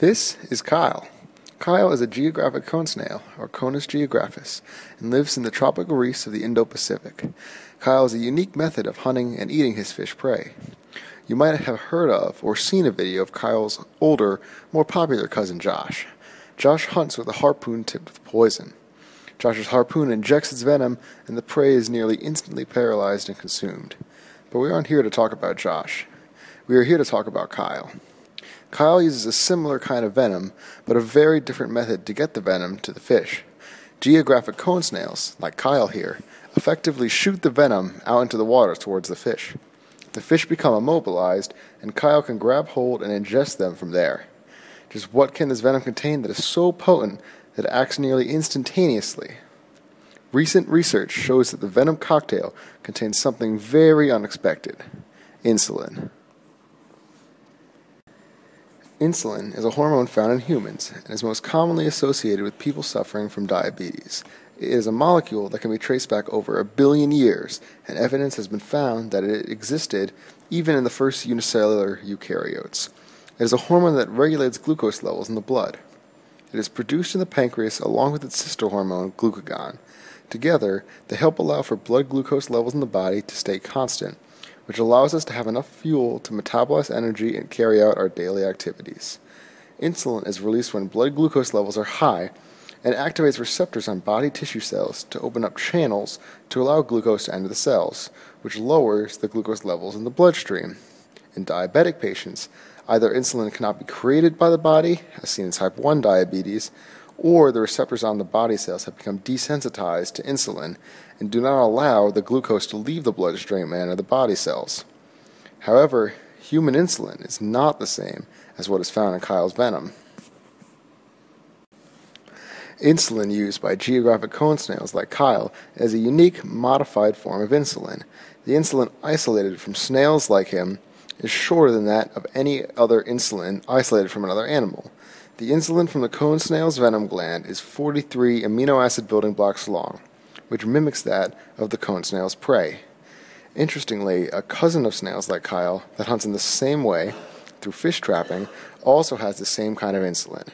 This is Kyle. Kyle is a geographic cone snail, or Conus geographus, and lives in the tropical reefs of the Indo-Pacific. Kyle is a unique method of hunting and eating his fish prey. You might have heard of or seen a video of Kyle's older, more popular cousin Josh. Josh hunts with a harpoon tipped with poison. Josh's harpoon injects its venom, and the prey is nearly instantly paralyzed and consumed. But we aren't here to talk about Josh. We are here to talk about Kyle. Kyle uses a similar kind of venom, but a very different method to get the venom to the fish. Geographic cone snails, like Kyle here, effectively shoot the venom out into the water towards the fish. The fish become immobilized, and Kyle can grab hold and ingest them from there. Just what can this venom contain that is so potent that it acts nearly instantaneously? Recent research shows that the venom cocktail contains something very unexpected: insulin. Insulin is a hormone found in humans and is most commonly associated with people suffering from diabetes. It is a molecule that can be traced back over 1 billion years, and evidence has been found that it existed even in the first unicellular eukaryotes. It is a hormone that regulates glucose levels in the blood. It is produced in the pancreas along with its sister hormone, glucagon. Together, they help allow for blood glucose levels in the body to stay constant, which allows us to have enough fuel to metabolize energy and carry out our daily activities. Insulin is released when blood glucose levels are high and activates receptors on body tissue cells to open up channels to allow glucose to enter the cells, which lowers the glucose levels in the bloodstream. In diabetic patients, either insulin cannot be created by the body, as seen in type 1 diabetes, or the receptors on the body cells have become desensitized to insulin and do not allow the glucose to leave the bloodstream and enter the body cells. However, human insulin is not the same as what is found in Kyle's venom. Insulin used by geographic cone snails like Kyle is a unique, modified form of insulin. The insulin isolated from snails like him is shorter than that of any other insulin isolated from another animal. The insulin from the cone snail's venom gland is 43 amino acid building blocks long, which mimics that of the cone snail's prey. Interestingly, a cousin of snails like Kyle that hunts in the same way, through fish trapping, also has the same kind of insulin.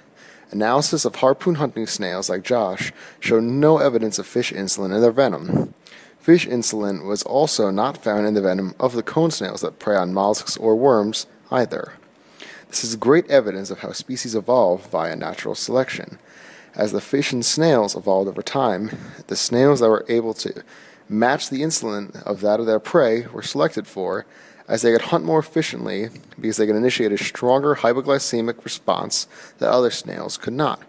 Analysis of harpoon hunting snails like Josh showed no evidence of fish insulin in their venom. Fish insulin was also not found in the venom of the cone snails that prey on mollusks or worms either. This is great evidence of how species evolve via natural selection. As the fish and snails evolved over time, the snails that were able to match the insulin of that of their prey were selected for, as they could hunt more efficiently because they could initiate a stronger hypoglycemic response that other snails could not.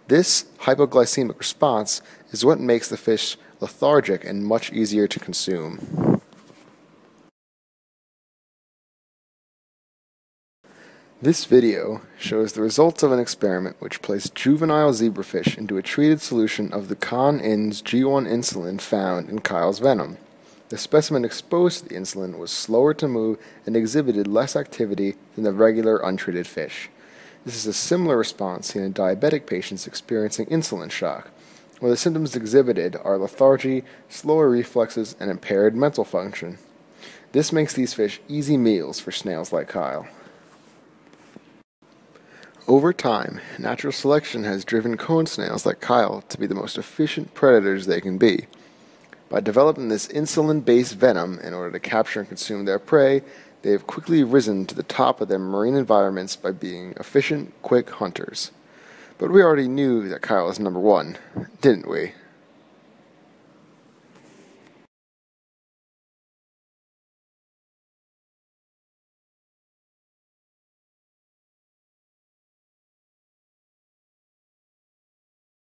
This hypoglycemic response is what makes the fish lethargic and much easier to consume. This video shows the results of an experiment which placed juvenile zebrafish into a treated solution of the Con-In's G1 insulin found in Kyle's venom. The specimen exposed to the insulin was slower to move and exhibited less activity than the regular untreated fish. This is a similar response seen in diabetic patients experiencing insulin shock, where the symptoms exhibited are lethargy, slower reflexes, and impaired mental function. This makes these fish easy meals for snails like Kyle. Over time, natural selection has driven cone snails like Kyle to be the most efficient predators they can be. By developing this insulin-based venom in order to capture and consume their prey, they have quickly risen to the top of their marine environments by being efficient, quick hunters. But we already knew that Kyle is number one, didn't we?